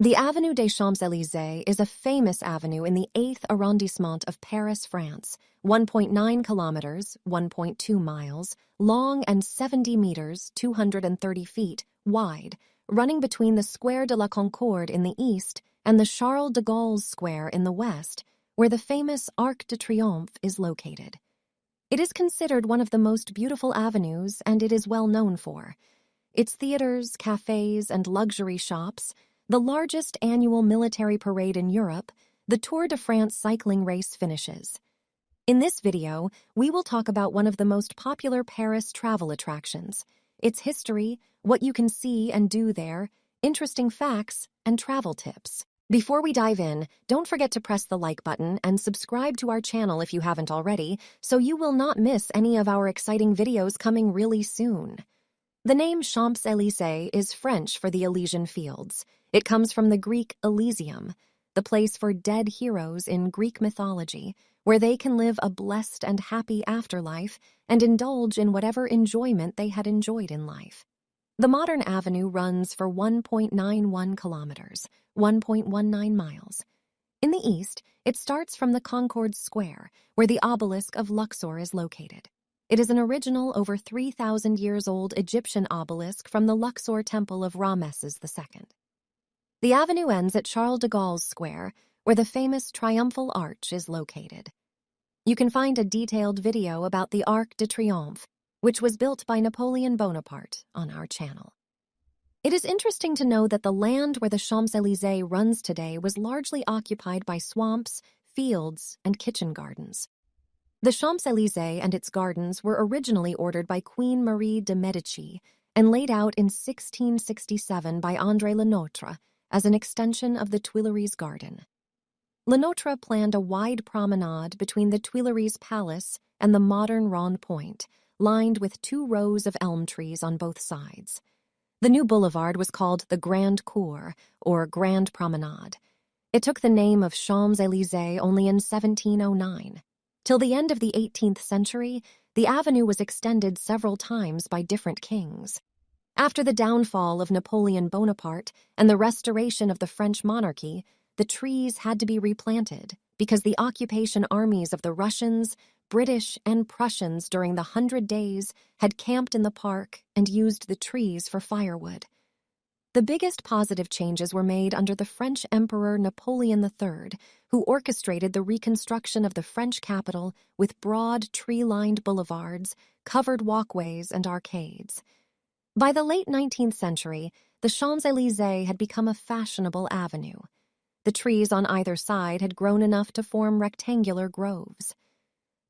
The Avenue des Champs-Élysées is a famous avenue in the 8th arrondissement of Paris, France, 1.9 kilometers, 1.2 miles, long and 70 meters, 230 feet, wide, running between the Square de la Concorde in the east and the Charles de Gaulle's Square in the west, where the famous Arc de Triomphe is located. It is considered one of the most beautiful avenues, and it is well known for its theaters, cafes, and luxury shops, the largest annual military parade in Europe, the Tour de France cycling race finishes. In this video, we will talk about one of the most popular Paris travel attractions, its history, what you can see and do there, interesting facts, and travel tips. Before we dive in, don't forget to press the like button and subscribe to our channel if you haven't already, so you will not miss any of our exciting videos coming really soon. The name Champs-Élysées is French for the Elysian Fields. It comes from the Greek Elysium, the place for dead heroes in Greek mythology, where they can live a blessed and happy afterlife and indulge in whatever enjoyment they had enjoyed in life. The modern avenue runs for 1.91 kilometers, 1.19 miles. In the east, it starts from the Concorde Square, where the obelisk of Luxor is located. It is an original over 3,000 years old Egyptian obelisk from the Luxor Temple of Ramesses II. The avenue ends at Charles de Gaulle's Square, where the famous Triumphal Arch is located. You can find a detailed video about the Arc de Triomphe, which was built by Napoleon Bonaparte, on our channel. It is interesting to know that the land where the Champs-Élysées runs today was largely occupied by swamps, fields, and kitchen gardens. The Champs-Élysées and its gardens were originally ordered by Queen Marie de' Medici and laid out in 1667 by André Le Nôtre as an extension of the Tuileries garden. Le Nôtre planned a wide promenade between the Tuileries Palace and the modern Rond Point, lined with 2 rows of elm trees on both sides. The new boulevard was called the Grand Cour, or Grand Promenade. It took the name of Champs-Élysées only in 1709. Till the end of the 18th century, the avenue was extended several times by different kings. After the downfall of Napoleon Bonaparte and the restoration of the French monarchy, the trees had to be replanted because the occupation armies of the Russians, British, and Prussians during the 100 Days had camped in the park and used the trees for firewood. The biggest positive changes were made under the French Emperor Napoleon III, who orchestrated the reconstruction of the French capital with broad, tree-lined boulevards, covered walkways, and arcades. By the late 19th century, the Champs-Élysées had become a fashionable avenue. The trees on either side had grown enough to form rectangular groves.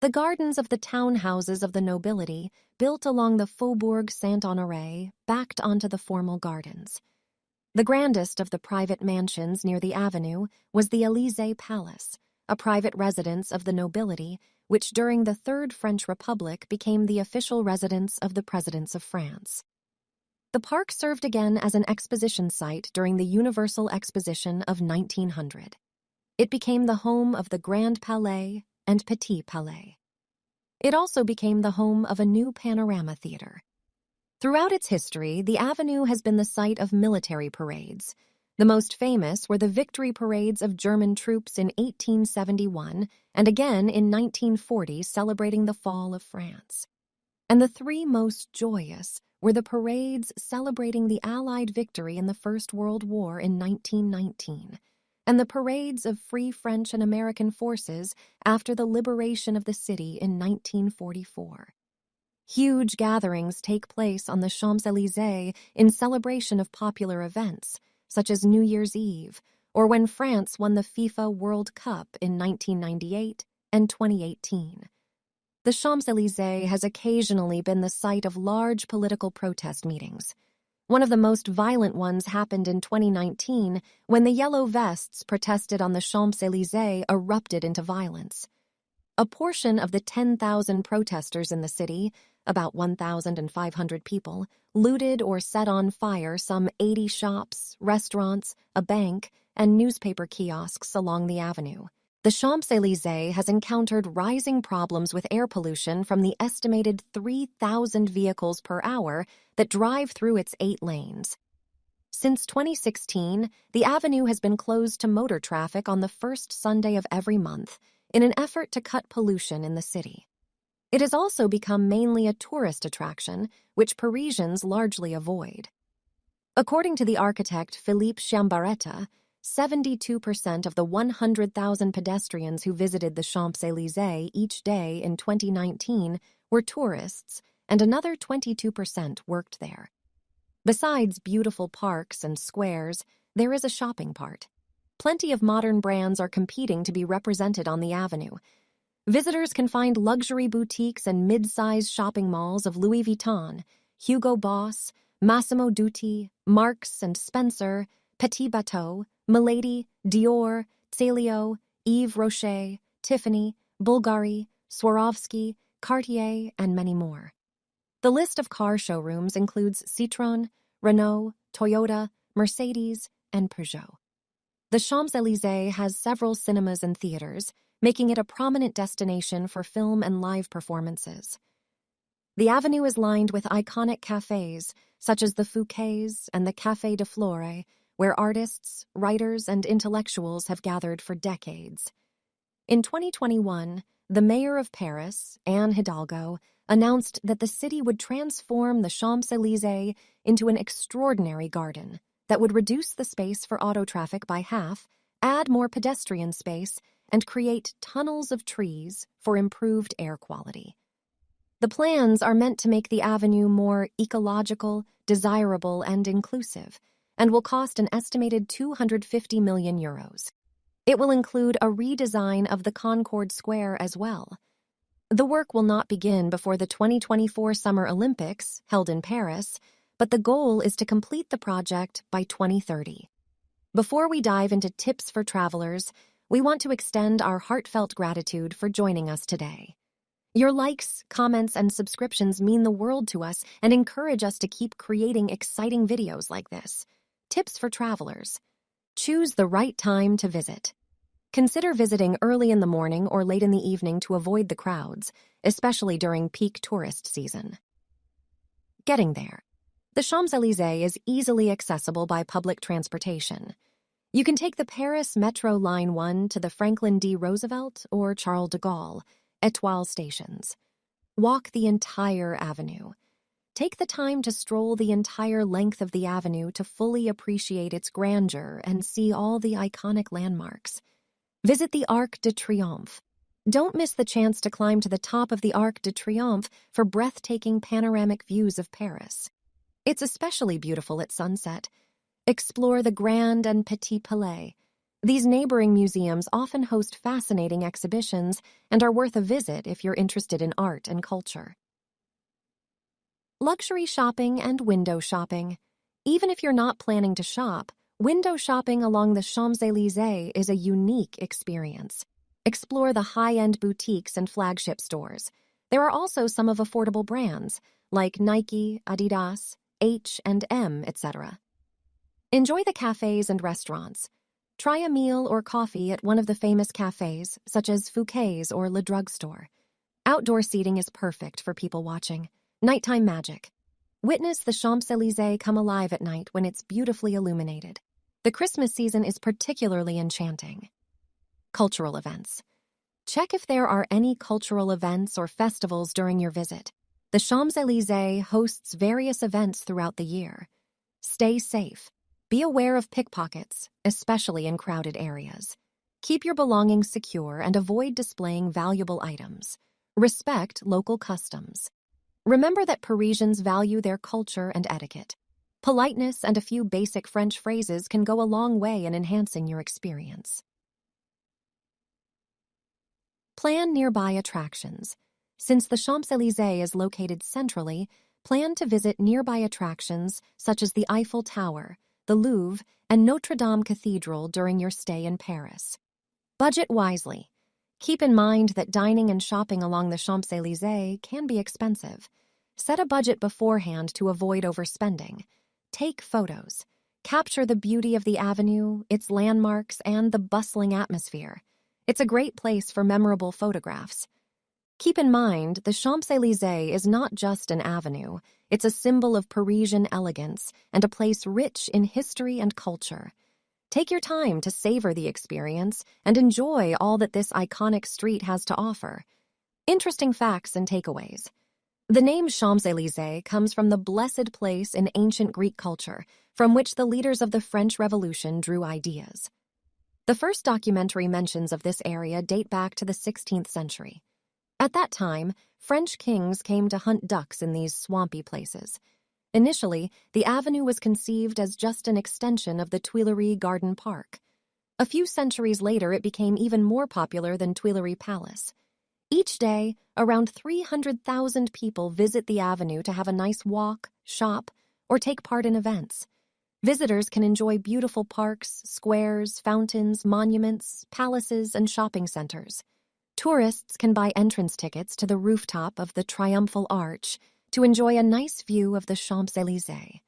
The gardens of the townhouses of the nobility, built along the Faubourg Saint-Honoré, backed onto the formal gardens. The grandest of the private mansions near the avenue was the Élysées Palace, a private residence of the nobility, which during the Third French Republic became the official residence of the presidents of France. The park served again as an exposition site during the Universal Exposition of 1900. It became the home of the Grand Palais and Petit Palais. It also became the home of a new panorama theater. Throughout its history, the avenue has been the site of military parades. The most famous were the victory parades of German troops in 1871 and again in 1940, celebrating the fall of France. And the 3 most joyous were the parades celebrating the Allied victory in the First World War in 1919, and the parades of Free French and American forces after the liberation of the city in 1944. Huge gatherings take place on the Champs-Élysées in celebration of popular events, such as New Year's Eve, or when France won the FIFA World Cup in 1998 and 2018. The Champs-Élysées has occasionally been the site of large political protest meetings. One of the most violent ones happened in 2019 when the Yellow Vests protested on the Champs-Élysées erupted into violence. A portion of the 10,000 protesters in the city, about 1,500 people, looted or set on fire some 80 shops, restaurants, a bank, and newspaper kiosks along the avenue. The Champs-Élysées has encountered rising problems with air pollution from the estimated 3,000 vehicles per hour that drive through its 8 lanes. Since 2016, the avenue has been closed to motor traffic on the first Sunday of every month in an effort to cut pollution in the city. It has also become mainly a tourist attraction, which Parisians largely avoid. According to the architect Philippe Chambaretta, 72% of the 100,000 pedestrians who visited the Champs-Élysées each day in 2019 were tourists, and another 22% worked there. Besides beautiful parks and squares, there is a shopping part. Plenty of modern brands are competing to be represented on the avenue. Visitors can find luxury boutiques and mid-size shopping malls of Louis Vuitton, Hugo Boss, Massimo Dutti, Marks and Spencer, Petit Bateau, Milady, Dior, Celio, Yves Rocher, Tiffany, Bulgari, Swarovski, Cartier, and many more. The list of car showrooms includes Citroën, Renault, Toyota, Mercedes, and Peugeot. The Champs-Élysées has several cinemas and theaters, making it a prominent destination for film and live performances. The avenue is lined with iconic cafes, such as the Fouquet's and the Café de Flore, where artists, writers, and intellectuals have gathered for decades. In 2021, the mayor of Paris, Anne Hidalgo, announced that the city would transform the Champs-Élysées into an extraordinary garden that would reduce the space for auto traffic by half, add more pedestrian space, and create tunnels of trees for improved air quality. The plans are meant to make the avenue more ecological, desirable, and inclusive, and will cost an estimated €250 million. It will include a redesign of the Concorde Square as well. The work will not begin before the 2024 Summer Olympics, held in Paris, but the goal is to complete the project by 2030. Before we dive into tips for travelers, we want to extend our heartfelt gratitude for joining us today. Your likes, comments, and subscriptions mean the world to us and encourage us to keep creating exciting videos like this. Tips for travelers. Choose the right time to visit. Consider visiting early in the morning or late in the evening to avoid the crowds, especially during peak tourist season. Getting there. The Champs-Élysées is easily accessible by public transportation. You can take the Paris Metro Line 1 to the Franklin D. Roosevelt or Charles de Gaulle, Étoile stations. Walk the entire avenue. Take the time to stroll the entire length of the avenue to fully appreciate its grandeur and see all the iconic landmarks. Visit the Arc de Triomphe. Don't miss the chance to climb to the top of the Arc de Triomphe for breathtaking panoramic views of Paris. It's especially beautiful at sunset. Explore the Grand and Petit Palais. These neighboring museums often host fascinating exhibitions and are worth a visit if you're interested in art and culture. Luxury shopping and window shopping. Even if you're not planning to shop, window shopping along the Champs-Élysées is a unique experience. Explore the high-end boutiques and flagship stores. There are also some of affordable brands, like Nike, Adidas, H&M, etc. Enjoy the cafes and restaurants. Try a meal or coffee at one of the famous cafes, such as Fouquet's or Le Drugstore. Outdoor seating is perfect for people watching. Nighttime magic. Witness the Champs-Élysées come alive at night when it's beautifully illuminated. The Christmas season is particularly enchanting. Cultural events. Check if there are any cultural events or festivals during your visit. The Champs-Élysées hosts various events throughout the year. Stay safe. Be aware of pickpockets, especially in crowded areas. Keep your belongings secure and avoid displaying valuable items. Respect local customs. Remember that Parisians value their culture and etiquette. Politeness and a few basic French phrases can go a long way in enhancing your experience. Plan nearby attractions. Since the Champs-Élysées is located centrally, plan to visit nearby attractions such as the Eiffel Tower, the Louvre, and Notre Dame Cathedral during your stay in Paris. Budget wisely. Keep in mind that dining and shopping along the Champs-Élysées can be expensive. Set a budget beforehand to avoid overspending. Take photos. Capture the beauty of the avenue, its landmarks, and the bustling atmosphere. It's a great place for memorable photographs. Keep in mind, the Champs-Élysées is not just an avenue, It's a symbol of Parisian elegance and a place rich in history and culture. Take your time to savor the experience and enjoy all that this iconic street has to offer. Interesting facts and takeaways. The name Champs-Élysées comes from the blessed place in ancient Greek culture, from which the leaders of the French Revolution drew ideas. The first documentary mentions of this area date back to the 16th century. At that time, French kings came to hunt ducks in these swampy places. Initially, the avenue was conceived as just an extension of the Tuileries Garden Park. A few centuries later, it became even more popular than Tuileries Palace. Each day, around 300,000 people visit the avenue to have a nice walk, shop, or take part in events. Visitors can enjoy beautiful parks, squares, fountains, monuments, palaces, and shopping centers. Tourists can buy entrance tickets to the rooftop of the Triumphal Arch to enjoy a nice view of the Champs-Élysées.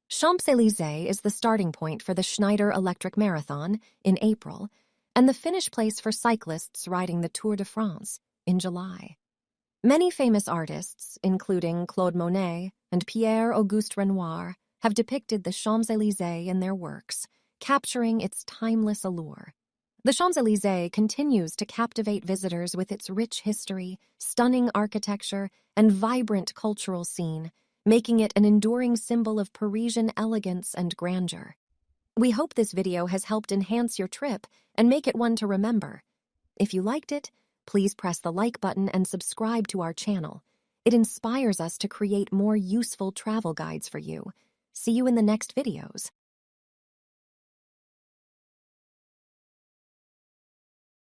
Champs-Élysées is the starting point for the Schneider Electric Marathon in April and the finish place for cyclists riding the Tour de France in July. Many famous artists, including Claude Monet and Pierre-Auguste Renoir, have depicted the Champs-Élysées in their works, capturing its timeless allure. The Champs-Élysées continues to captivate visitors with its rich history, stunning architecture, and vibrant cultural scene, making it an enduring symbol of Parisian elegance and grandeur. We hope this video has helped enhance your trip and make it one to remember. If you liked it, please press the like button and subscribe to our channel. It inspires us to create more useful travel guides for you. See you in the next videos.